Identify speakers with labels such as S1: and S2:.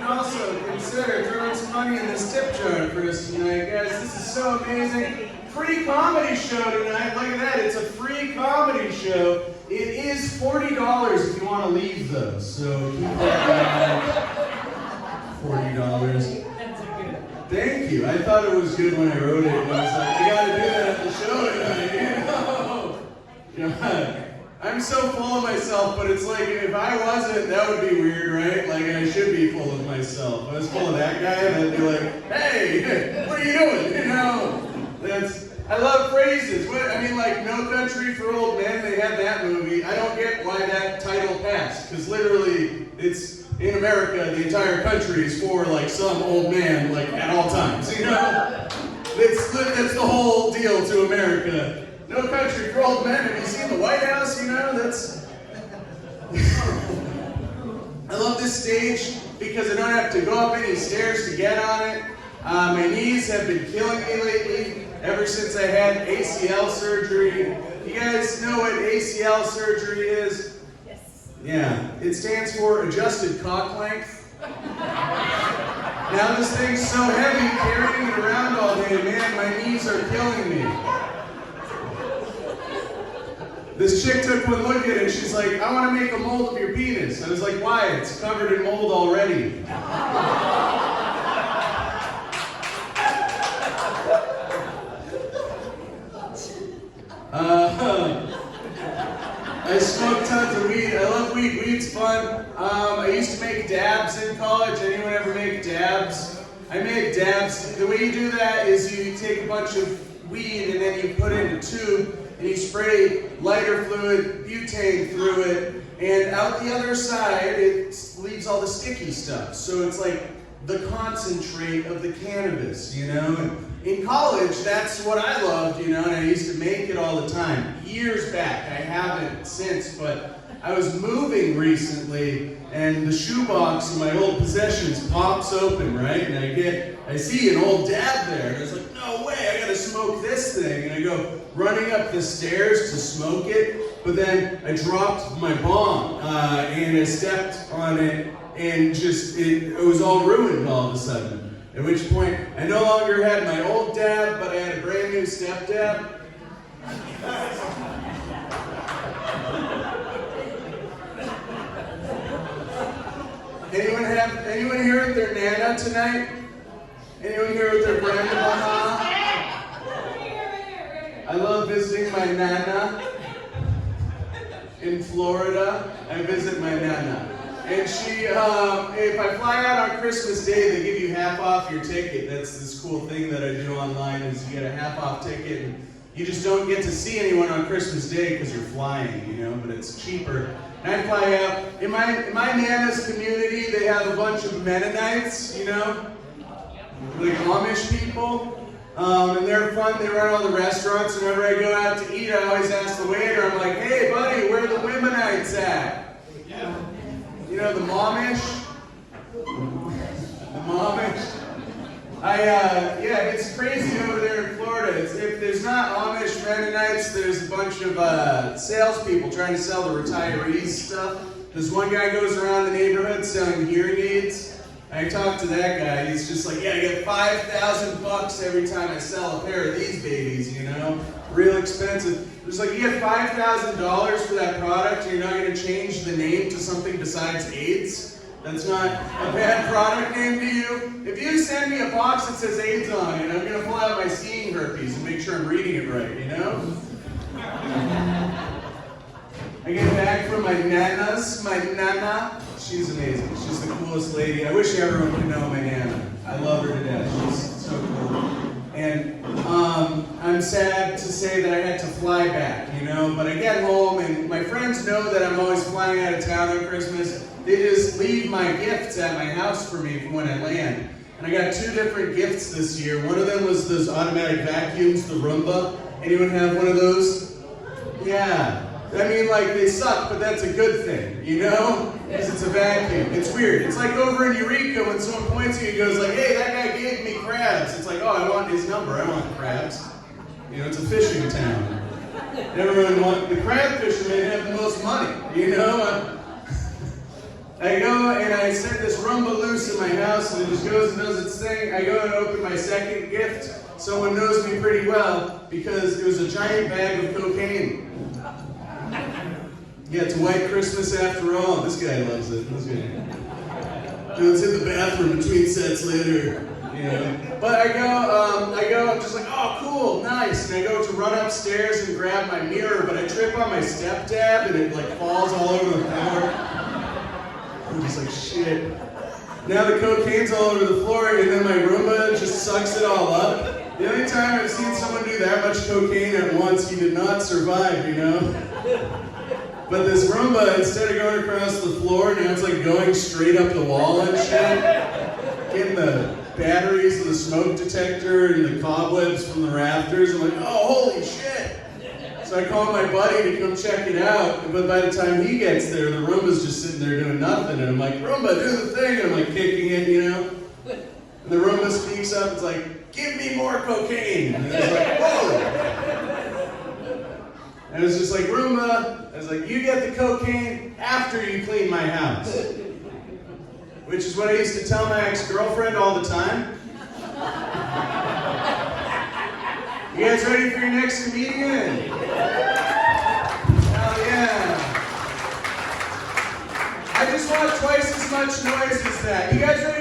S1: also consider throwing some money in this tip jar for us tonight, guys. This is so amazing. Free comedy show tonight. Look at that. It's a free comedy show. It is $40 if you want to leave, though. So keep that in mind. $40. Thank you. I thought it was good when I wrote it. I was like, I got to do that at the show tonight. You know? I'm so full of myself, but it's like, if I wasn't, that would be weird, right? Like, I should be full of myself. If I was full of that guy, and I'd be like, hey, what are you doing? You know, I love phrases. Like, No Country for Old Men, they had that movie. I don't get why that title passed, because literally, it's, in America, the entire country is for, like, some old man, like, at all times, you know? That's the whole deal to America. No Country for Old Men. Have you seen the White House? You know, that's... I love this stage because I don't have to go up any stairs to get on it. My knees have been killing me lately, ever since I had ACL surgery. You guys know what ACL surgery is?
S2: Yes.
S1: Yeah, it stands for Adjusted Cock Length. Now this thing's so heavy, carrying it around all day, man, my knees are killing me. This chick took one look at it and she's like, I want to make a mold of your penis. I was like, why? It's covered in mold already. I smoke tons of weed. I love weed. Weed's fun. I used to make dabs in college. Anyone ever make dabs? I make dabs. The way you do that is you take a bunch of weed and then you put it in a tube and you spray lighter fluid, butane through it, and out the other side it leaves all the sticky stuff. So it's like the concentrate of the cannabis, you know? And in college, that's what I loved, you know, and I used to make it all the time. Years back, I haven't since, but I was moving recently, and the shoebox of my old possessions pops open, right? And I see an old dab there, and I was like, no way, I gotta smoke this thing. And I go running up the stairs to smoke it, but then I dropped my bong, and I stepped on it, and it was all ruined all of a sudden. At which point, I no longer had my old dab, but I had a brand new step dab. Anyone here with their Nana tonight? Anyone here with their grandma? I love visiting my Nana in Florida. I visit my Nana. And she, if I fly out on Christmas Day, they give you half off your ticket. That's this cool thing that I do online, is you get a half off ticket, and you just don't get to see anyone on Christmas Day because you're flying, you know, but it's cheaper. And I fly out. In my Nana's community, they have a bunch of Mennonites, you know, like Amish people. And they're fun, they run all the restaurants. Whenever I go out to eat, I always ask the waiter, I'm like, hey buddy, where are the Womanites at? Yeah. You know, the Momish? The Momish? It's crazy over there in Florida. If there's not Amish Mennonites, there's a bunch of salespeople trying to sell the retirees stuff. This one guy goes around the neighborhood selling hearing aids. I talked to that guy. He's just like, yeah, I get $5,000 every time I sell a pair of these babies, you know? Real expensive. It's like, you get $5,000 for that product, and you're not going to change the name to something besides AIDS? That's not a bad product name to you? If you send me a box that says AIDS on it, I'm going to pull out my seeing herpes and make sure I'm reading it right, you know? I get back from my Nana. She's amazing. She's the coolest lady. I wish everyone could know my Nana. I love her to death. She's so cool. And I'm sad to say that I had to fly back, you know, but I get home and my friends know that I'm always flying out of town on Christmas. They just leave my gifts at my house for me when I land. And I got 2 different gifts this year. One of them was those automatic vacuums, the Roomba. Anyone have one of those? Yeah. I mean, like, they suck, but that's a good thing, you know? Because it's a vacuum. It's weird. It's like over in Eureka when someone points at you and goes like, hey, that guy gave me crabs. It's like, oh, I want his number. I want crabs. You know, it's a fishing town. Everyone wants, the crab fishermen have the most money, you know? I go and I send this Roomba Roomba loose in my house and it just goes and does its thing. I go and open my second gift. Someone knows me pretty well because it was a giant bag of cocaine. Yeah, it's White Christmas after all. This guy loves it. This guy. Let's hit the bathroom between sets later. You know. But I go, I'm just like, oh, cool, nice. And I go to run upstairs and grab my mirror, but I trip on my step dab and it like falls all over the floor. I'm just like, shit. Now the cocaine's all over the floor and then my Roomba just sucks it all up. The only time I've seen someone do that much cocaine at once, he did not survive, you know? But this Roomba, instead of going across the floor, now it's like going straight up the wall and shit. Getting the batteries and the smoke detector and the cobwebs from the rafters. I'm like, oh, holy shit. So I call my buddy to come check it out, but by the time he gets there, the Roomba's just sitting there doing nothing. And I'm like, Roomba, do the thing. And I'm like kicking it, you know? And the Roomba speaks up, it's like, give me more cocaine. And it's like, whoa. And it was just like, Roomba, I was like, you get the cocaine after you clean my house. Which is what I used to tell my ex-girlfriend all the time. You guys ready for your next comedian? Hell yeah. I just want twice as much noise as that. You guys ready?